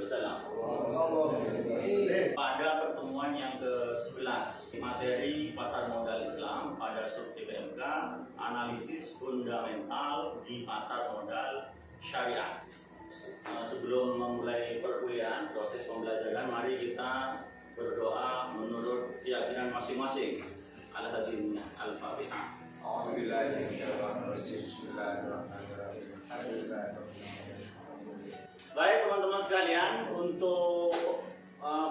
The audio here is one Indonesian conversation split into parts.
wasallam. Pada pertemuan yang ke-11 materi pasar modal Islam pada sub PMK, analisis fundamental di pasar modal syariah. Sebelum memulai perkuliahan, proses pembelajaran, mari kita berdoa menurut keyakinan masing-masing. Al-Hadinnya Al-Fatihah. Baik teman-teman sekalian, untuk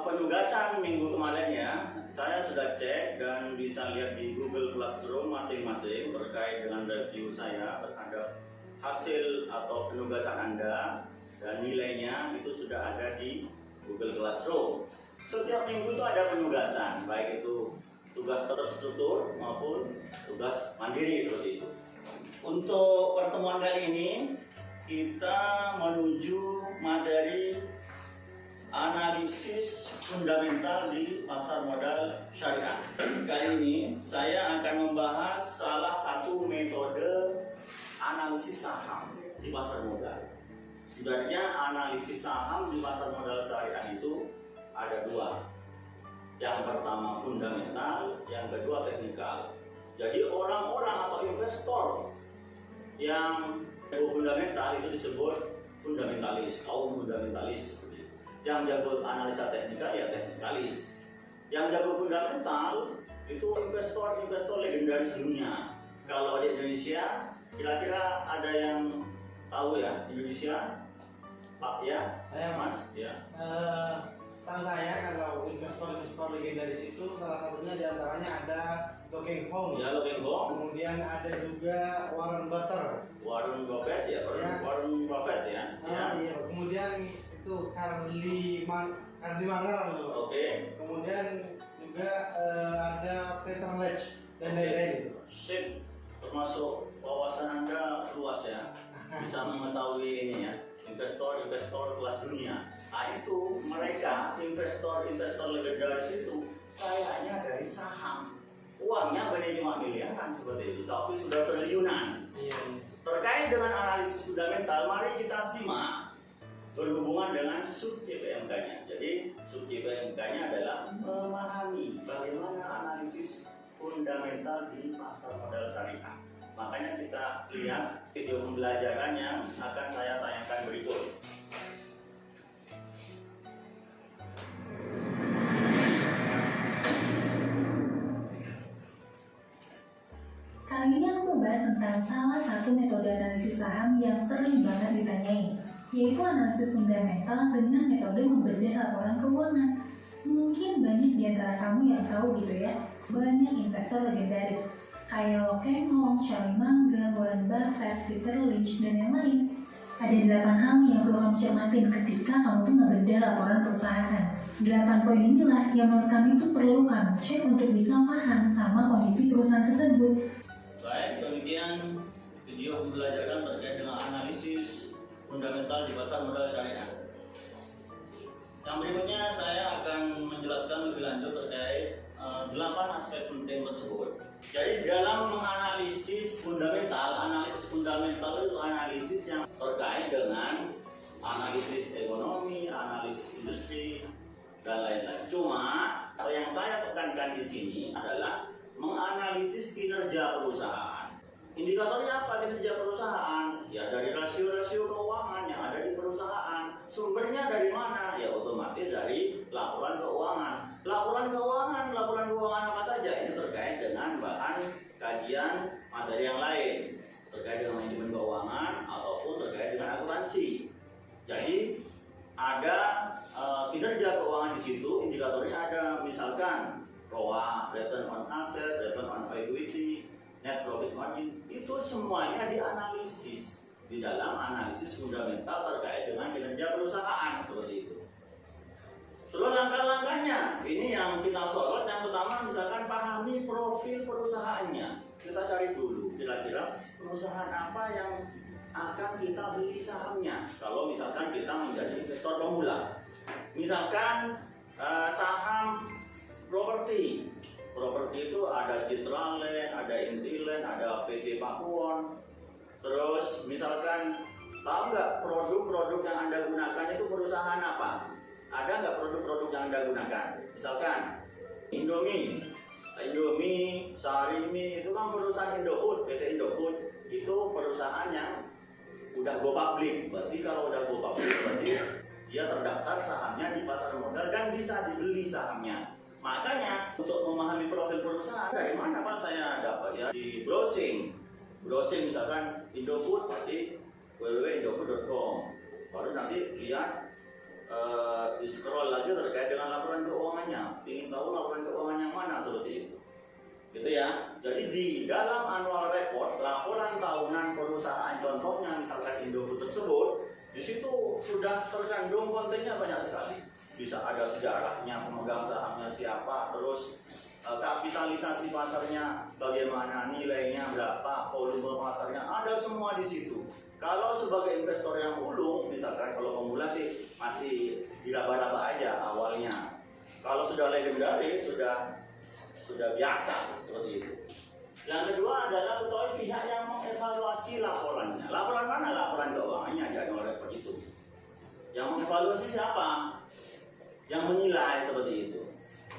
penugasan minggu kemarin ya, saya sudah cek dan bisa lihat di Google Classroom masing-masing terkait dengan review saya terhadap hasil atau penugasan Anda, dan nilainya itu sudah ada di Google Classroom. Setiap minggu itu ada penugasan, baik itu tugas terstruktur maupun tugas mandiri seperti itu. Untuk pertemuan kali ini kita menuju materi analisis fundamental di pasar modal syariah. Kali ini saya akan membahas salah satu metode analisis saham di pasar modal. Sebenarnya analisis saham di pasar modal syariah itu ada dua. Yang pertama fundamental, yang kedua teknikal. Jadi orang-orang atau investor yang fundamental itu disebut fundamentalis, kaum fundamentalis seperti itu. Yang jago analisa teknikal ya teknikalis. Yang jago fundamental itu investor legendaris dunia. Kalau di Indonesia, kira-kira ada yang tahu ya Indonesia, Pak ya? Saya Mas ya. Setahu saya kalau investor legendaris itu salah satunya diantaranya ada Lo Keng Hong. Ya, Lo Keng Hong. Kemudian ada juga Warren Buffett. Warren Buffett ya, Warren Buffett ya. Iya. Kemudian itu Carly Munger. Oke. Kemudian juga ada Peter Lynch dan lain-lain. Sip, termasuk wawasan Anda luas ya. Bisa mengetahui ini ya, investor kelas dunia. Nah itu mereka investor legendaris itu kayaknya dari saham. Uangnya banyak cuma miliaran seperti itu, tapi sudah triliunan. Iya. Terkait dengan analisis fundamental, mari kita simak berhubungan dengan sub CPMK-nya. Jadi sub CPMK-nya adalah memahami bagaimana analisis fundamental di pasar modal syariah. Makanya kita lihat video pembelajarannya akan saya tayangkan berikut. Kali ini aku mau bahas tentang salah satu metode analisis saham yang sering banget ditanyain, yaitu analisis fundamental dengan metode membedah laporan keuangan. Mungkin banyak di antara kamu yang tahu gitu ya, banyak investor legendaris kayak Lo Keng Hong, Charlie Munger, Warren Buffett, Peter Lynch, dan yang lain. Ada 8 hal yang perlu kamu cermatin ketika kamu tuh ngebedah laporan perusahaan. 8 poin inilah yang menurut kami itu perlu kamu cek untuk bisa paham sama kondisi perusahaan tersebut. Baik, demikian video pembelajaran terkait dengan analisis fundamental di pasar modal syariah. Yang berikutnya saya akan menjelaskan lebih lanjut terkait 8 aspek penting tersebut. Jadi dalam menganalisis analisis fundamental itu analisis yang terkait dengan analisis ekonomi, analisis industri, dan lain-lain. Cuma yang saya tekankan di sini adalah menganalisis kinerja perusahaan. Indikatornya apa kinerja perusahaan? Ya dari rasio-rasio keuangan yang ada di perusahaan. Sumbernya dari mana? Ya otomatis dari laporan keuangan. Laporan keuangan apa saja? Ini terkait dengan bahan kajian materi yang lain, terkait dengan manajemen keuangan ataupun terkait dengan akuntansi. Jadi ada kinerja keuangan di situ, indikatornya ada misalkan ROA, return on asset, return on equity, net profit margin, itu semuanya dianalisis di dalam analisis fundamental terkait dengan kinerja perusahaan seperti itu. Terus langkah-langkahnya, ini yang kita sorot. Yang pertama misalkan pahami profil perusahaannya. Kita cari dulu kira-kira perusahaan apa yang akan kita beli sahamnya. Kalau misalkan kita menjadi investor pemula, misalkan saham properti itu ada Citra Land, ada Intiland, ada PT Pakuwon. Terus misalkan Tahu nggak produk-produk yang Anda gunakan itu perusahaan apa? Ada nggak produk-produk yang Anda gunakan? Misalkan Indomie, Sari Mie itu kan perusahaan Indofood, PT Indofood itu perusahaan yang udah go public. Berarti kalau udah go public berarti dia terdaftar sahamnya di pasar modal dan bisa dibeli sahamnya. Makanya untuk memahami profil perusahaan dari mana Pak saya dapat ya di browsing misalkan Indofood berarti www.indofood.com, baru nanti lihat di scroll lagi terkait dengan laporan keuangannya, ingin tahu laporan keuangan yang mana seperti itu gitu ya. Jadi di dalam annual report laporan tahunan perusahaan contohnya misalkan Indofood tersebut, di situ sudah terkandung kontennya banyak sekali. Bisa ada sejarahnya, pemegang sahamnya siapa, terus kapitalisasi pasarnya bagaimana, nilainya berapa, volume pasarnya, ada semua di situ. Kalau sebagai investor yang ulung, misalkan kalau pemula sih masih diraba-raba aja awalnya. Kalau sudah legendaris, sudah biasa seperti itu. Yang kedua adalah ketahui pihak yang mengevaluasi laporannya. Laporan mana? Laporan keuangannya, jangan repot itu. Yang mengevaluasi siapa? Yang menilai seperti itu.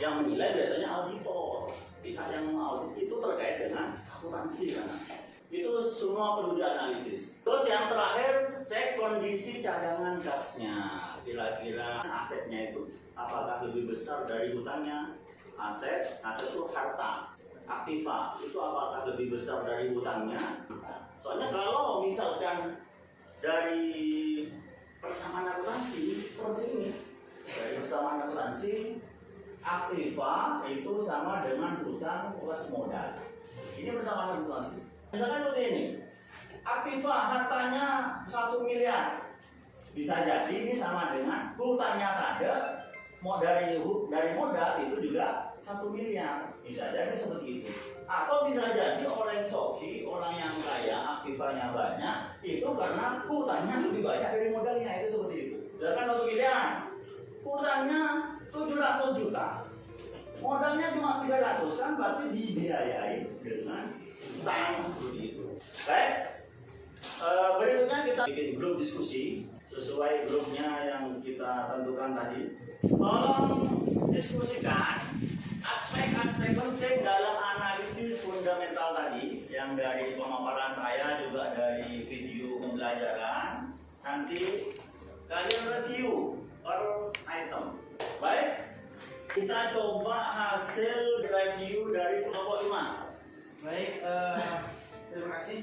Yang menilai biasanya auditor. Pihak yang mengaudit itu terkait dengan akuntansi kan. Itu semua perlu dianalisis. Terus yang terakhir, cek kondisi cadangan kasnya. Kira-kira asetnya itu apakah lebih besar dari hutangnya? Aset itu harta. Aktiva itu apakah lebih besar dari hutangnya? Soalnya kalau misalkan dari persamaan akuntansi seperti ini, dari persamaan akuntansi aktiva itu sama dengan hutang plus modal. Ini persamaan akuntansi. Misalkan seperti ini, aktiva hartanya 1 miliar, bisa jadi ini sama dengan hutangnya ada dari modal itu juga 1 miliar, bisa jadi seperti itu. Atau bisa jadi orang soki, orang yang kaya, aktifanya banyak, itu karena hutangnya lebih banyak dari modalnya, itu seperti itu. Misalkan 1 miliar, hutangnya 700 juta, modalnya cuma 300, kan berarti dibiayai dengan hutang seperti itu. Baik, berikutnya kita bikin grup diskusi sesuai grupnya yang kita tentukan tadi. Tolong diskusikan aspek-aspek penting dalam analisis fundamental tadi yang dari pemaparan saya juga dari video pembelajaran. Nanti kalian review per item. Baik, kita coba hasil review dari kelompok 5. Baik, terima kasih.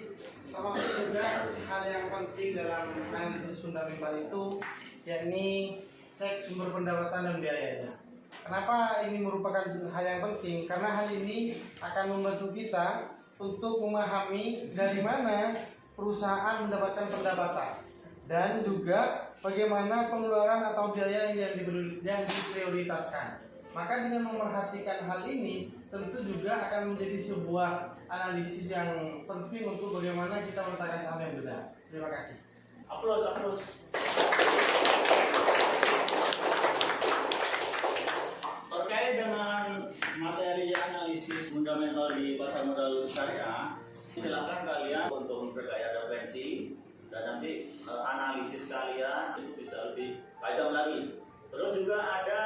Termasuk juga hal yang penting dalam analisis fundamental itu yakni cek sumber pendapatan dan biayanya. Kenapa ini merupakan hal yang penting? Karena hal ini akan membantu kita untuk memahami dari mana perusahaan mendapatkan pendapatan dan juga bagaimana pengeluaran atau biaya yang diprioritaskan. Maka dengan memerhatikan hal ini tentu juga akan menjadi sebuah analisis yang penting untuk bagaimana kita meletakkan saham yang benar. Terima kasih. Aplaus. Terkait dengan materi analisis fundamental di pasar modal syariah, silakan kalian untuk memperkaya referensi dan nanti analisis kalian itu bisa lebih tajam lagi. Terus juga ada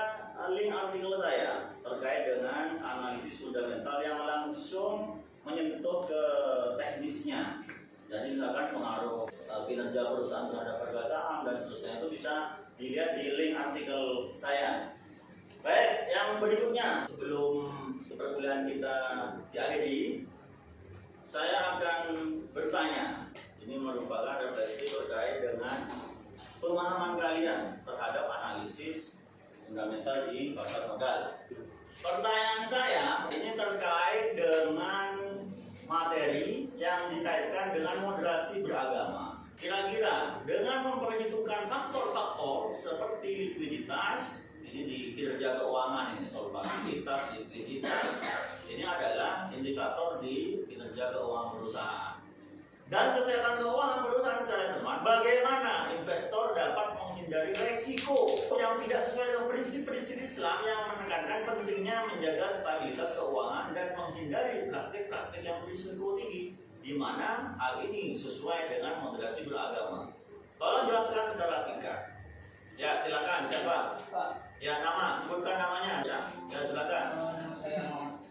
link artikel saya terkait dengan analisis fundamental yang langsung menyentuh ke teknisnya. Jadi misalkan pengaruh kinerja perusahaan terhadap harga saham dan seterusnya itu bisa dilihat di link artikel saya. Baik, yang berikutnya sebelum perkuliahan kita diakhiri, saya akan bertanya. Ini merupakan refleksi terkait dengan pemahaman kalian terhadap analisis fundamental di pasar modal. Pertanyaan saya ini terkait dengan materi yang dikaitkan dengan moderasi beragama. Kira-kira dengan memperhitungkan faktor-faktor seperti likuiditas, ini di kinerja keuangan ini, solvabilitas, likuiditas, ini adalah indikator di kinerja keuangan perusahaan. Dan kesehatan keuangan perusahaan secara cermat, bagaimana investor dapat menghindari resiko yang tidak sesuai dengan prinsip-prinsip Islam yang menekankan pentingnya menjaga stabilitas keuangan dan menghindari praktik-praktik yang berisiko tinggi, di mana hal ini sesuai dengan moderasi beragama. Tolong jelaskan secara singkat. Ya, silakan. Siapa? Pak, Ya, nama. Sebutkan namanya. Ya, ya silakan. nama saya Muhammad.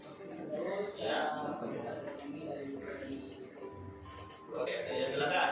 Terus Ya. kami dari Oke, saya silakan.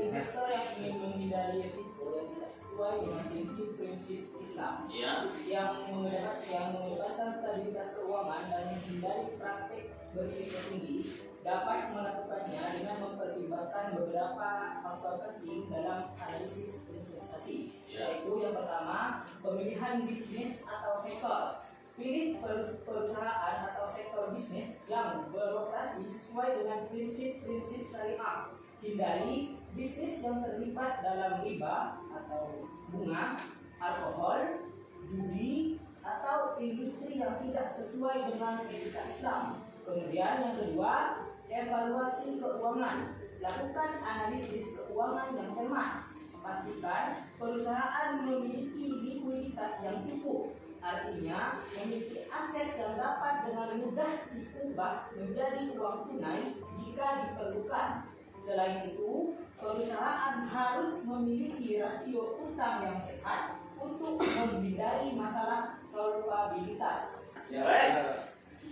investor yang ingin menghindari risiko yang tidak sesuai dengan prinsip-prinsip Islam Ya. yang mengedepankan stabilitas keuangan dan menghindari praktik berisiko tinggi dapat melakukannya dengan mempertimbangkan beberapa faktor penting dalam analisis investasi. Ya. Yaitu yang pertama, pemilihan bisnis atau sektor. Pilih perusahaan atau sektor bisnis yang beroperasi sesuai dengan prinsip-prinsip syariah. Hindari bisnis yang terlibat dalam riba atau bunga, alkohol, judi, atau industri yang tidak sesuai dengan etika Islam. Kemudian yang kedua, evaluasi keuangan. Lakukan analisis keuangan yang cermat. Pastikan perusahaan memiliki likuiditas yang cukup. Artinya, memiliki aset yang dapat dengan mudah diubah menjadi uang tunai jika diperlukan. Selain itu, perusahaan harus memiliki rasio utang yang sehat untuk menghindari masalah solvabilitas. Baik.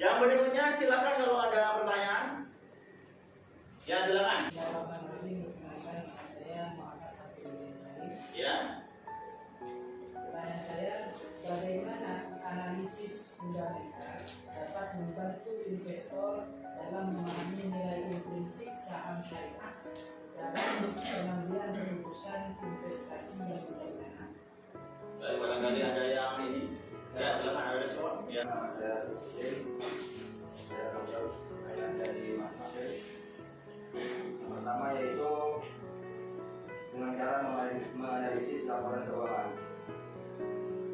Yang berikutnya silakan kalau ada pertanyaan. Ya, silakan. Jawaban ini perkenalkan saya Muhammad Abdul Salih. Ya. Pertanyaan saya, bagaimana analisis fundamental dapat membantu investor dalam memahami nilai intrinsik saham syariah dalam pengambilan keputusan investasi yang bijaksana? Baik, barangkali ada yang ini. Ya, silakan ada respon. Ya. Nama saya Susin, saya akan menjawab pertanyaan dari Mas Masir. Yang pertama yaitu dengan cara menganalisis laporan keuangan.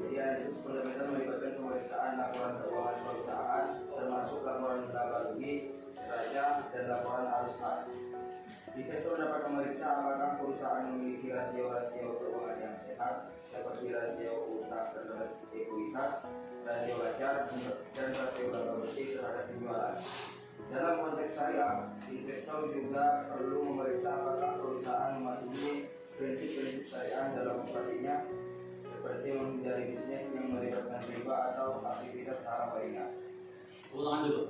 Jadi analisis fundamental melibatkan pemeriksaan laporan keuangan perusahaan, termasuk laporan laba rugi, neraca, dan laporan arus kas. Investor dapat memeriksa apakah perusahaan memiliki rasio-rasio keuangan yang sehat, seperti rasio utang terhadap ekuitas, rasio lancar, dan rasio laba bersih terhadap penjualan. Dalam konteks syariah, investor juga perlu memeriksa apakah perusahaan mematuhi prinsip-prinsip syariah dalam operasinya, seperti menghindari bisnis yang melibatkan riba atau aktivitas haram lainnya. Ulangan dulu.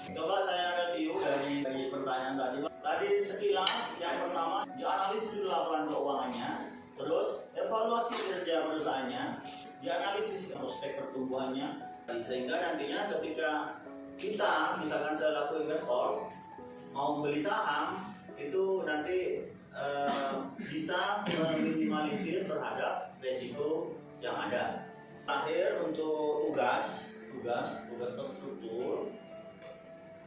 Coba saya review dari pertanyaan tadi. Tadi sekilas yang pertama dianalisis dulu laporan keuangannya, terus evaluasi kerja perusahaannya, dianalisis prospek pertumbuhannya, sehingga nantinya ketika kita misalkan selaku investor mau membeli saham itu nanti bisa meminimalisir terhadap resiko yang ada. Terakhir untuk tugas terstruktur.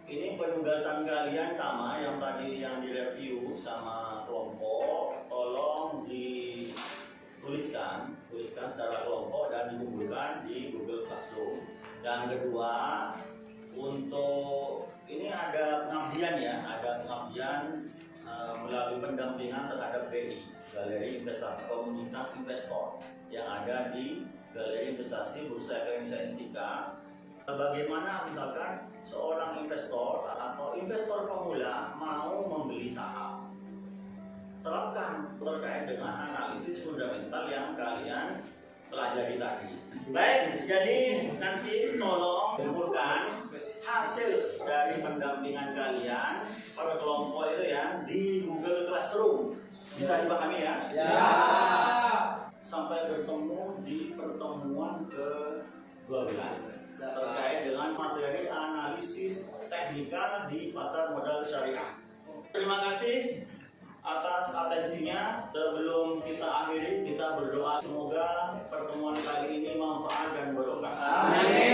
Ini penugasan kalian sama yang tadi yang direview sama kelompok, tolong dituliskan secara kelompok dan dikumpulkan di Google Classroom. Yang kedua, untuk ini ada pengabdian ya, melalui pendampingan terhadap BI, Galeri Investasi Komunitas Investor yang ada di Galeri Investasi Bursa Efek Indonesia Instika. Bagaimana misalkan seorang investor atau investor pemula mau membeli saham, terapkan terkait dengan analisis fundamental yang kalian pelajari tadi. Baik, jadi nanti tolong kumpulkan hasil dari pendampingan kalian pada kelompok itu ya di Google Classroom. Bisa dipahami ya? Ya. Sampai bertemu di pertemuan ke-12 terkait dengan materi analisis teknikal di pasar modal syariah. Terima kasih atas atensinya. Sebelum kita akhiri, kita berdoa semoga pertemuan kali ini manfaat dan barokah. Amin.